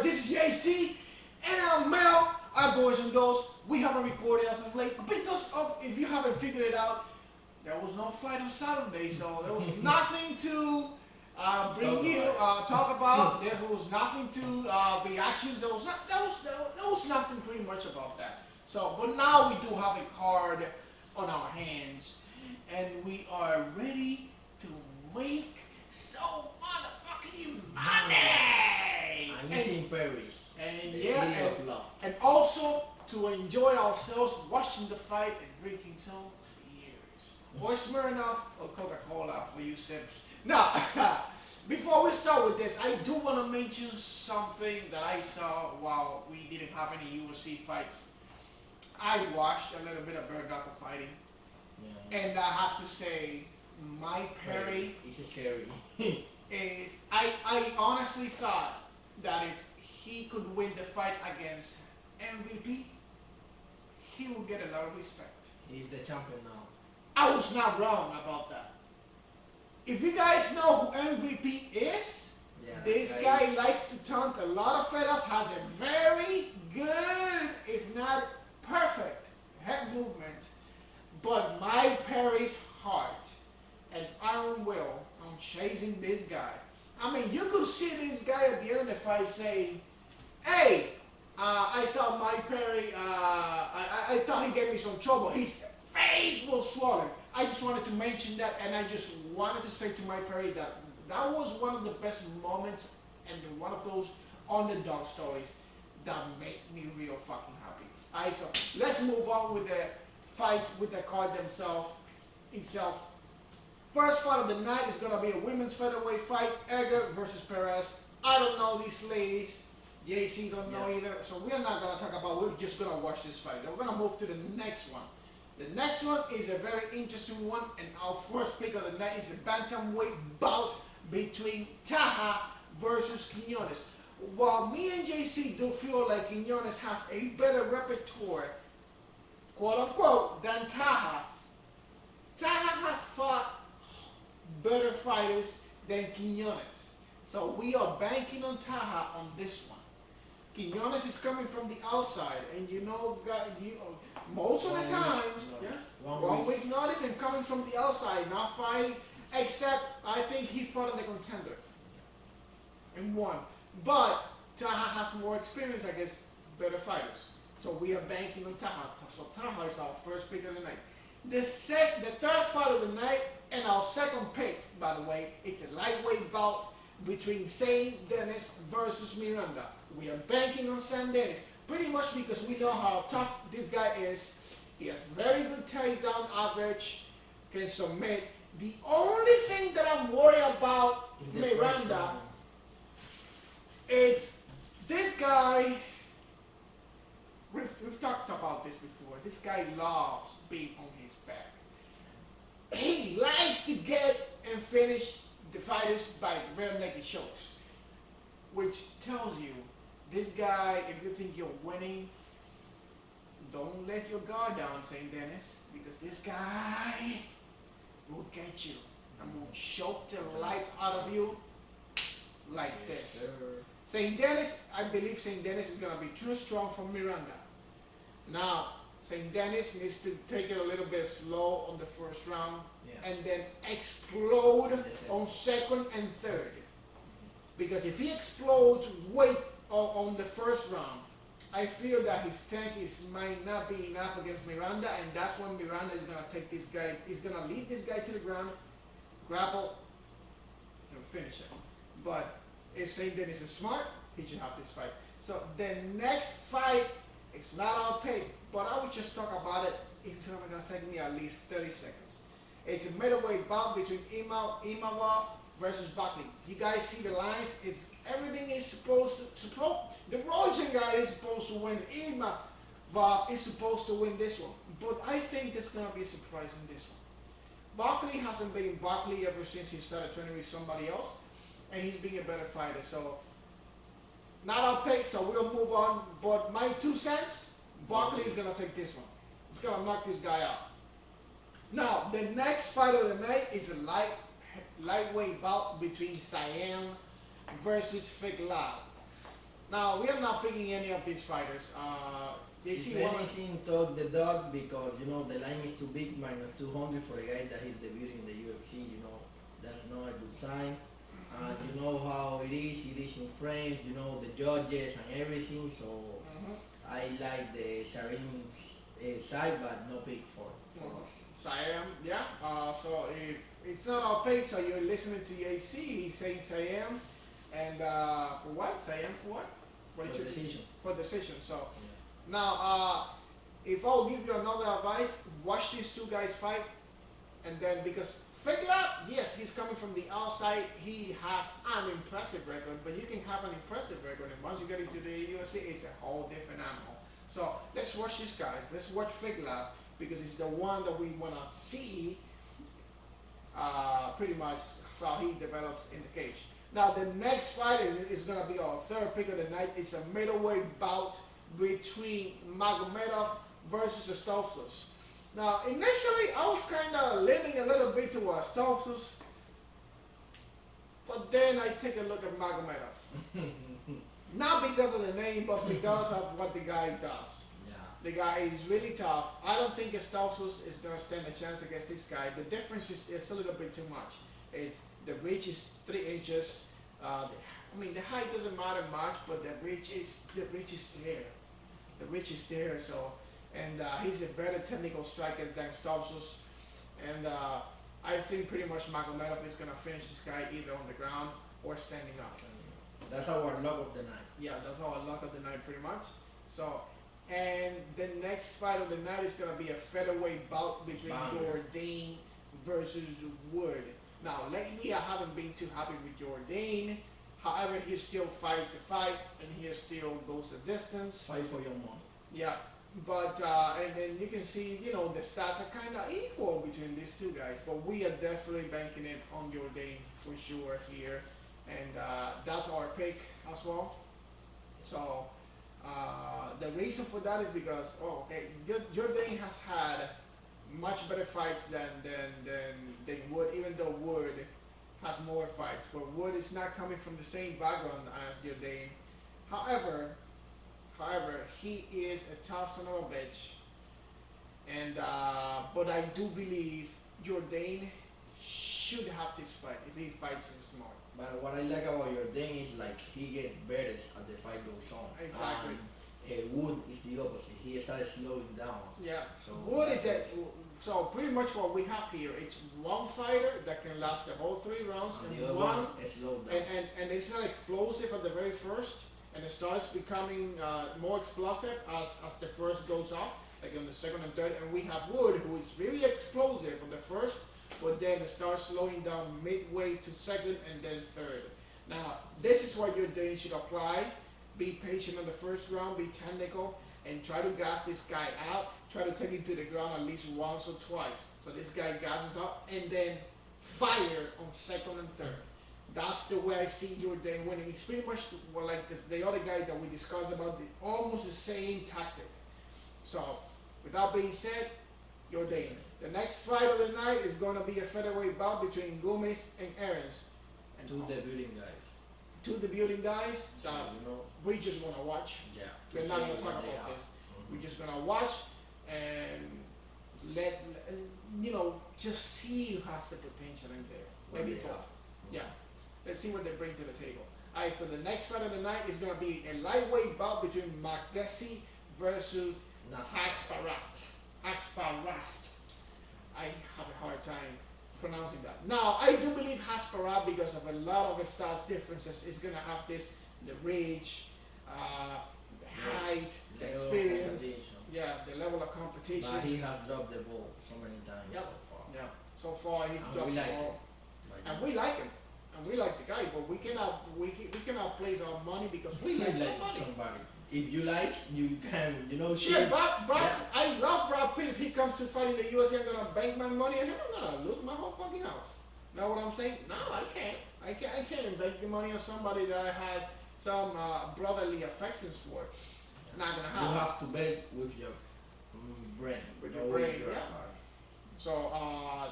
This is JC, and I'm Mel. Our boys and girls, we haven't recorded as of late because of, if you haven't figured it out, there was no fight on Saturday, so there was nothing to talk about. There was nothing to reactions. There was nothing pretty much about that. So, but now we do have a card on our hands, and we are ready to make so motherfucking money. And it's in Paris. And the yeah, city of love. and also to enjoy ourselves watching the fight and drinking some beers. Or Smirnoff or Coca-Cola for you sips. Now, before we start with this, I do want to mention something that I saw while we didn't have any UFC fights. I watched a little bit of Bergamo fighting. Yeah. And I have to say, Mike Perry is scary. I honestly thought that if he could win the fight against MVP, he would get a lot of respect. He's the champion now. I was not wrong about that. If you guys know who MVP is, this guy likes to taunt a lot of fellas, has a very good, if not perfect, head movement. But Mike Perry's heart and iron will on chasing this guy. I mean, you could see this guy at the end of the fight saying, hey, I thought Mike Perry, I thought he gave me some trouble. His face was swollen. I just wanted to mention that, and I just wanted to say to Mike Perry that that was one of the best moments and one of those underdog stories that made me real fucking happy. Alright, so let's move on with the fights with the card itself. First fight of the night is going to be a women's featherweight fight, Edgar versus Perez. I don't know these ladies. JC don't know either. So we're not going to talk about it. We're just going to watch this fight. Then we're going to move to the next one. The next one is a very interesting one. And our first pick of the night is a bantamweight bout between Taha versus Quiñones. While me and JC do feel like Quiñones has a better repertoire, quote unquote, than Taha, Taha has fought better fighters than Quiñones. So we are banking on Taha on this one. Quiñones is coming from the outside, and you know, most of the times, one week notice and coming from the outside, not fighting, except I think he fought in the contender and won. But Taha has more experience against better fighters. So we are banking on Taha. So Taha is our first pick of the night. The third fight of the night, and our second pick, by the way, it's a lightweight bout between Saint Denis versus Miranda. We are banking on Saint Denis, pretty much because we know how tough this guy is. He has very good takedown average, can submit. The only thing that I'm worried about Miranda, it's this guy. We've talked about this before. This guy loves being on his back. He likes to get and finish the fighters by rear naked chokes, which tells you this guy, if you think you're winning, don't let your guard down, St. Denis, because this guy will get you and will choke the life out of you like this. St. Denis, I believe St. Denis is going to be too strong for Miranda. Now, St. Denis needs to take it a little bit slow on the first round and then explode on second and third. Because if he explodes on the first round, I feel that his tank might not be enough against Miranda, and that's when Miranda is going to take this guy, he's going to lead this guy to the ground, grapple, and finish it. But if St. Denis is smart, he should have this fight. So the next fight, it's not our pick, but I would just talk about it. It's only going to take me at least 30 seconds. It's a middleweight bout between Imavov versus Buckley. You guys see the lines? Everything is supposed to the Rojan guy is supposed to win. Imavov is supposed to win this one. But I think there's going to be a surprise in this one. Buckley hasn't been Buckley ever since he started training with somebody else, and he's being a better fighter. So not our pick, so we'll move on. But my 2 cents, Buckley is going to take this one. He's going to knock this guy out. Now, the next fight of the night is a lightweight bout between Siam versus Figlau. Now we are not picking any of these fighters. If JC one. anything, talk the dog because you know the line is too big, minus 200 for a guy that is debuting in the UFC. You know that's not a good sign. And you know how it is in France. You know the judges and everything. So I like the Sharim side, but no pick for us. Siam, yeah. So if it's not our pick, so you're listening to AC. He's saying Siam, and for what? Siam for what? What For did you decision. for decision? So. Yeah. Now, if I'll give you another advice, watch these two guys fight, and then because Figla, yes, he's coming from the outside, he has an impressive record, but you can have an impressive record, and once you get into the UFC, it's a whole different animal. So let's watch these guys. Let's watch Figla because it's the one that we want to see, pretty much how he develops in the cage. Now, the next fight is going to be our third pick of the night. It's a middleweight bout between Magomedov versus Stoltzfus. Now, initially, I was kind of leaning a little bit towards Stoltzfus, but then I take a look at Magomedov. Not because of the name, but because of what the guy does. Yeah. The guy is really tough. I don't think Stoltzfus is going to stand a chance against this guy. The difference is it's a little bit too much. It's the reach is 3 inches. I mean, the height doesn't matter much, but the reach is there. The reach is there. So, and he's a better technical striker than Stoltzfus. And I think pretty much Magomedov is gonna finish this guy either on the ground or standing up. That's our luck of the night. Yeah, that's our luck of the night, pretty much. So, and the next fight of the night is gonna be a featherweight bout between Jourdain versus Wood. Now, lately I haven't been too happy with Jourdain. However, he still fights the fight, and he still goes the distance. Fight for your money. Yeah, but and then you can see, you know, the stats are kind of equal between these two guys. But we are definitely banking it on Jourdain for sure here, and that's our pick as well. So the reason for that is because Jourdain has had much better fights than Wood, even though Wood has more fights, but Wood is not coming from the same background as Jourdain. However, he is a tough son of a bitch, and but I do believe Jourdain should have this fight if he fights him smart. But what I like about Jourdain is like he gets better as the fight goes on. Exactly. Wood is the opposite. He started slowing down. Yeah. So Wood is so pretty much what we have here. It's one fighter that can last the whole 3 rounds, and and the other one is slowed down. and it's not explosive at the very first, and it starts becoming more explosive as the first goes off, like on the second and third. And we have Wood, who is very explosive on the first, but then it starts slowing down midway to second and then third. Now, this is what you're doing. You should apply. Be patient on the first round. Be technical. And try to gas this guy out. Try to take him to the ground at least once or twice. So this guy gasses up and then fire on second and third. That's the way I see Jourdain winning. It's pretty much like the other guy that we discussed about, almost the same tactic. So, with that being said, Jourdain. The next fight of the night is going to be a featherweight bout between Gomez and Aarons. And 2 debuting guys. 2 debuting guys that you know, we just want to watch. yeah. We're not going to talk about this. We're just going to watch and let you know, just see who has the potential in there. Maybe both. Yeah. Let's see what they bring to the table. Alright, so the next fight of the night is going to be a lightweight bout between Makdessi versus Aksparast. I have a hard time pronouncing that. Now, I do believe Hasparat, because of a lot of his stats differences, is going to have this, the reach, the height, the experience, the level of competition. But he has dropped the ball so many times so far. Yeah, so far he's And dropped we the like ball. him. And we like him. And we like the guy, but we cannot place our money because we like somebody. If you like, you can, you know. Shit, I love Brad Pitt. If he comes to fight in the UFC, I'm gonna bank my money on him. I'm gonna lose my whole fucking house. Know what I'm saying? No, I can't. I can't bank the money on somebody that I had some brotherly affections for. It's not gonna happen. You have to bet with your brain. With your brain, yeah. So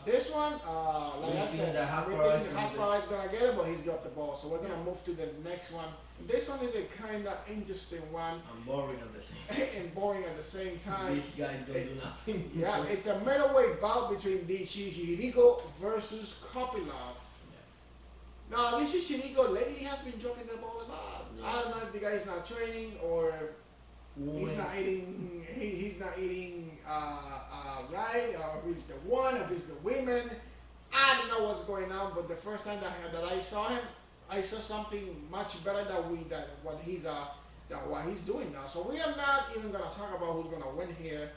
this one, like I said, we think Hasbro is gonna get it, but he's got the ball. So we're gonna move to the next one. This one is a kind of interesting one. And boring at the same time. And boring at the same time. This guy don't do nothing. Yeah, it's a middleweight bout between Chirico versus Kopilov. Now, this is Chirico lately has been dropping the ball a lot. Yeah. I don't know if the guy is not training or he's not eating. He's not eating right, or if it's the one, or if it's the women. I don't know what's going on. But the first time that I saw him, I saw something much better than what he's doing now. So we are not even gonna talk about who's gonna win here.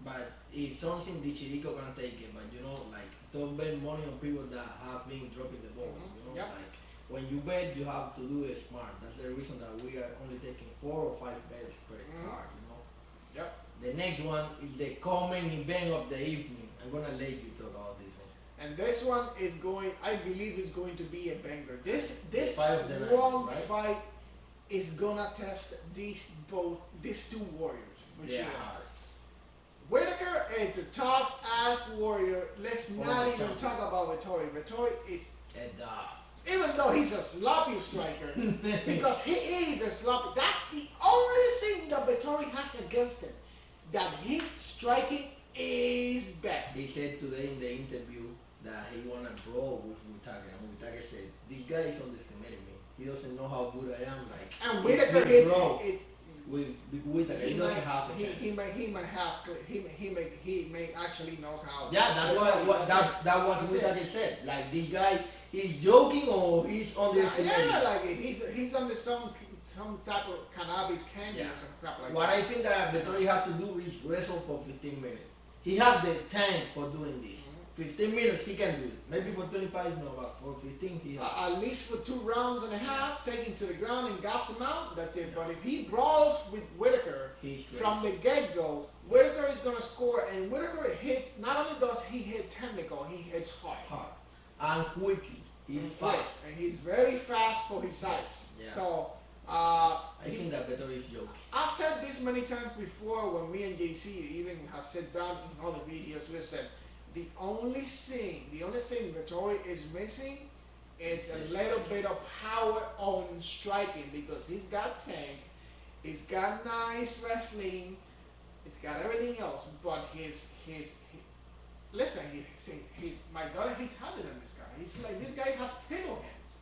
But if something the Chirico can take it, but you know, like don't bet money on people that have been dropping the ball. You know, like when you bet, you have to do it smart. That's the reason that we are only taking 4 or 5 bets per card. You know. Yep. The next one is the common event of the evening. I'm gonna let you talk about this one. And this one is going. I believe it's going to be a banger. This one fight is gonna test these two warriors for sure. Whitaker is a tough-ass warrior. Let's not even talk about Vettori. Vettori is, even though he's a sloppy striker, because he is a sloppy, that's the only thing that Vettori has against him, that his striking is bad. He said today in the interview that he wanna brawl with Whitaker, and Whitaker said, this guy is underestimating me. He doesn't know how good I am. Like, and Whitaker with Whitaker, he doesn't have a chance. He may actually know how. Yeah, that's that was Whitaker said. Like, this guy, he's joking or he's underestimating. Yeah, like he's under some type of cannabis candy or some crap like what that. I think that Vettori has to do is wrestle for 15 minutes. He has the tank for doing this. 15 minutes he can do it. Maybe for 25 no, but for 15 he has. At least for 2.5 rounds, take him to the ground and gas him out, that's it. But if he brawls with Whitaker from the get-go, Whitaker is going to score, and Whitaker hits, not only does he hit technical, he hits hard. And quickly. He's fast. And he's very fast for his size. Yeah. So, I think that Vettori is joking. I've said this many times before when me and JC even have sat down in other videos. Listen, the only thing Vettori is missing is a little bit of power on striking, because he's got tank, he's got nice wrestling, he's got everything else, but listen, my daughter, he's harder than this guy. He's like, this guy has pillow hands.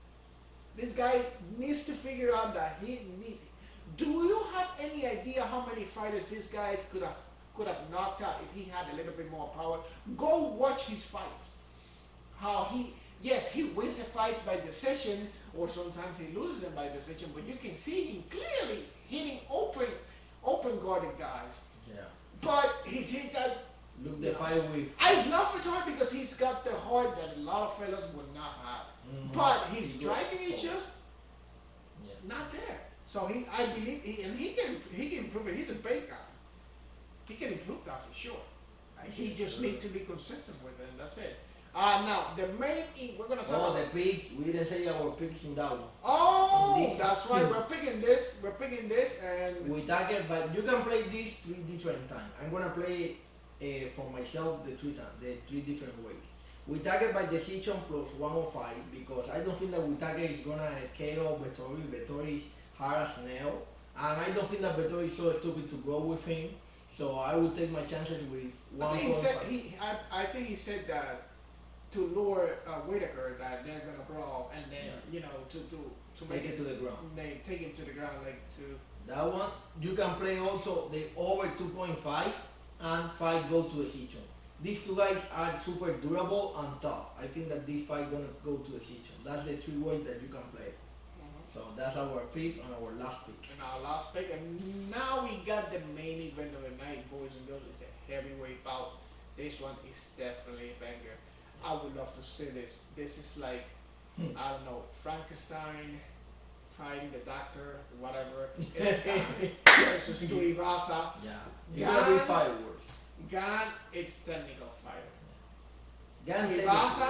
This guy needs to figure out that he needs. Do you have any idea how many fighters this guy could have knocked out if he had a little bit more power? Go watch his fights. How he wins the fights by decision, or sometimes he loses them by decision, but you can see him clearly hitting open guarded guys. Yeah. But he's a look the fight with. I love Vettori because he's got the heart that a lot of fellas would not have. But his striking is just not there. So I believe he can improve it. He's a big guy. He can improve that for sure. He just needs to be consistent with it, and that's it. Now, the main we're going to talk about... the picks. We didn't say our picks in that one. Oh, that's why we're picking this. We're picking this, and... Whitaker, but you can play these 3 different times. I'm going to play for myself the 3 different ways. Whitaker by decision plus 105, because I don't think that Whitaker is going to KO Vettori. Vettori is hard as nail. And I don't think that Vettori is so stupid to go with him. So I would take my chances with 105. I think he said that to lure Whitaker, that they're gonna brawl, and then to make it to the ground. They take him to the ground, like to. That one you can play also the over 2.5 and fight go to decision. These 2 guys are super durable and tough. I think that this fight gonna go to decision. That's the 3 ways that you can play. So that's our 5th and our last pick. And our last pick, and now we got the main event of the night, boys and girls. It's a heavyweight bout. This one is definitely a banger. I would love to see this. This is like, I don't know, Frankenstein fighting the doctor, whatever. Versus TUIVASA. Yeah. It's gonna be fireworks. GANE, it's technical fighter. GANE TUIVASA,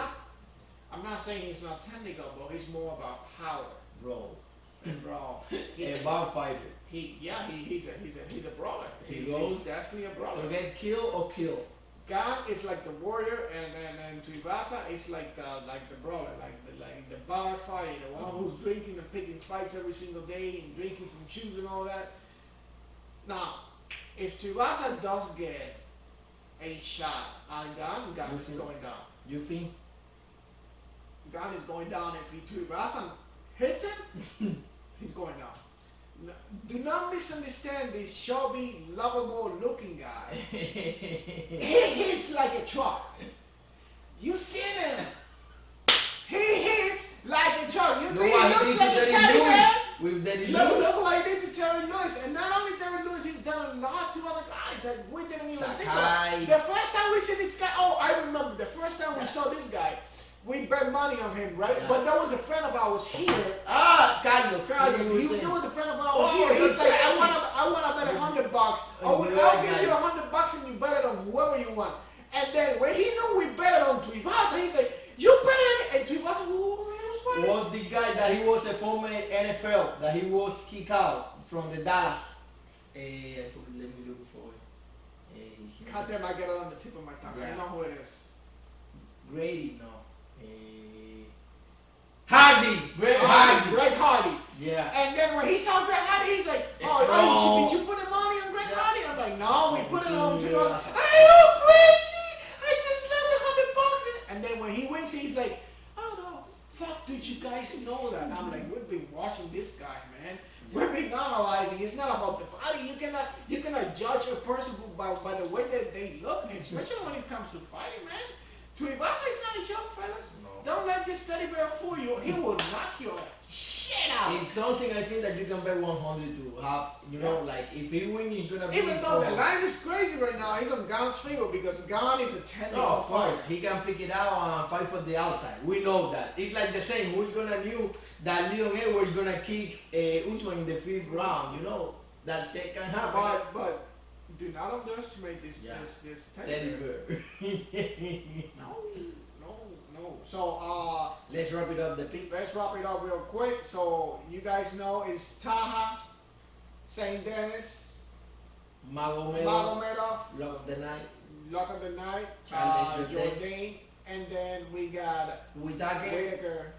I'm not saying he's not technical, but he's more about power. Brawl. And brawl. A bar fighter. He's a brawler. He's goes definitely a brawler. To get killed or kill. GANE is like the warrior, and TUIVASA is like the brawler, like the bar fighter, the one who's drinking and picking fights every single day and drinking from shoes and all that. Now, if TUIVASA does get a shot on GANE is going down. You think? GANE is going down. If TUIVASA hits him, he's going down. Do not misunderstand this chubby, lovable looking guy. He hits like a truck. You seen him. He hits like a truck. You think he looks like a teddy bear? With Daddy Look Lewis. what he did to Terry Lewis. And not only Terry Lewis, he's done a lot to other guys that we didn't even think about. The first time we see this guy, I remember the first time we saw this guy, we bet money on him, right? Yeah. But there was a friend of ours here. Carlos. There was a friend of ours here. He's like, I want to bet $100. I'll give you $100 and you bet it on whoever you want. And then when he knew we bet it on TUIVASA, he's like, you bet it on, and TUIVASA, who was this guy that he was a former NFL, that he was kicked out from the Dallas. Let me look for it. God damn, I get it on the tip of my tongue. Yeah. I know who it is. Grady, no. Hardy! Greg Hardy. Yeah. And then when he saw Greg Hardy, he's like, did you put the money on Greg Hardy? I'm like, no, we put it on TUIVASA. Are you crazy? I just left $100. And then when he wins, he's like, oh no, fuck, did you guys know that? And I'm like, we've been watching this guy, man. We've been analyzing. It's not about the body. You cannot judge a person by the way that they look, especially when it comes to fighting, man. TUIVASA is not a joke, fellas. No. Don't let this teddy bear fool you. He will knock your shit out. It's something I think that you can bet 100 to have, like if he wins, he's gonna be. Even though the line is crazy right now, he's on GANE's favor because GANE is a 10-year-old No, of course, fighter. he can pick it out and fight for the outside. We know that. It's like the same. Who's gonna knew that Leon Edwards gonna kick Usman in the 5th round? That shit can happen. But do not underestimate this teddy bear. No. So let's wrap it up the picks. Let's wrap it up real quick. So you guys know it's Taha, St. Dennis, Magomedov, Lock of the Night, Jordan, and then we got Whitaker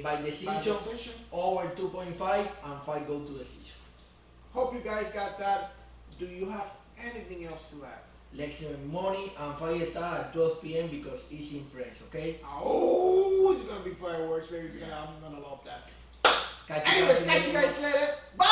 by decision, over 2.5, and 5 go to decision. Hope you guys got that. Do you have anything else to add? Lexington morning and fight start at 12 p.m. because it's in France, okay? Oh, it's gonna be fireworks, baby. I'm gonna love that. Catch you guys later. Bye.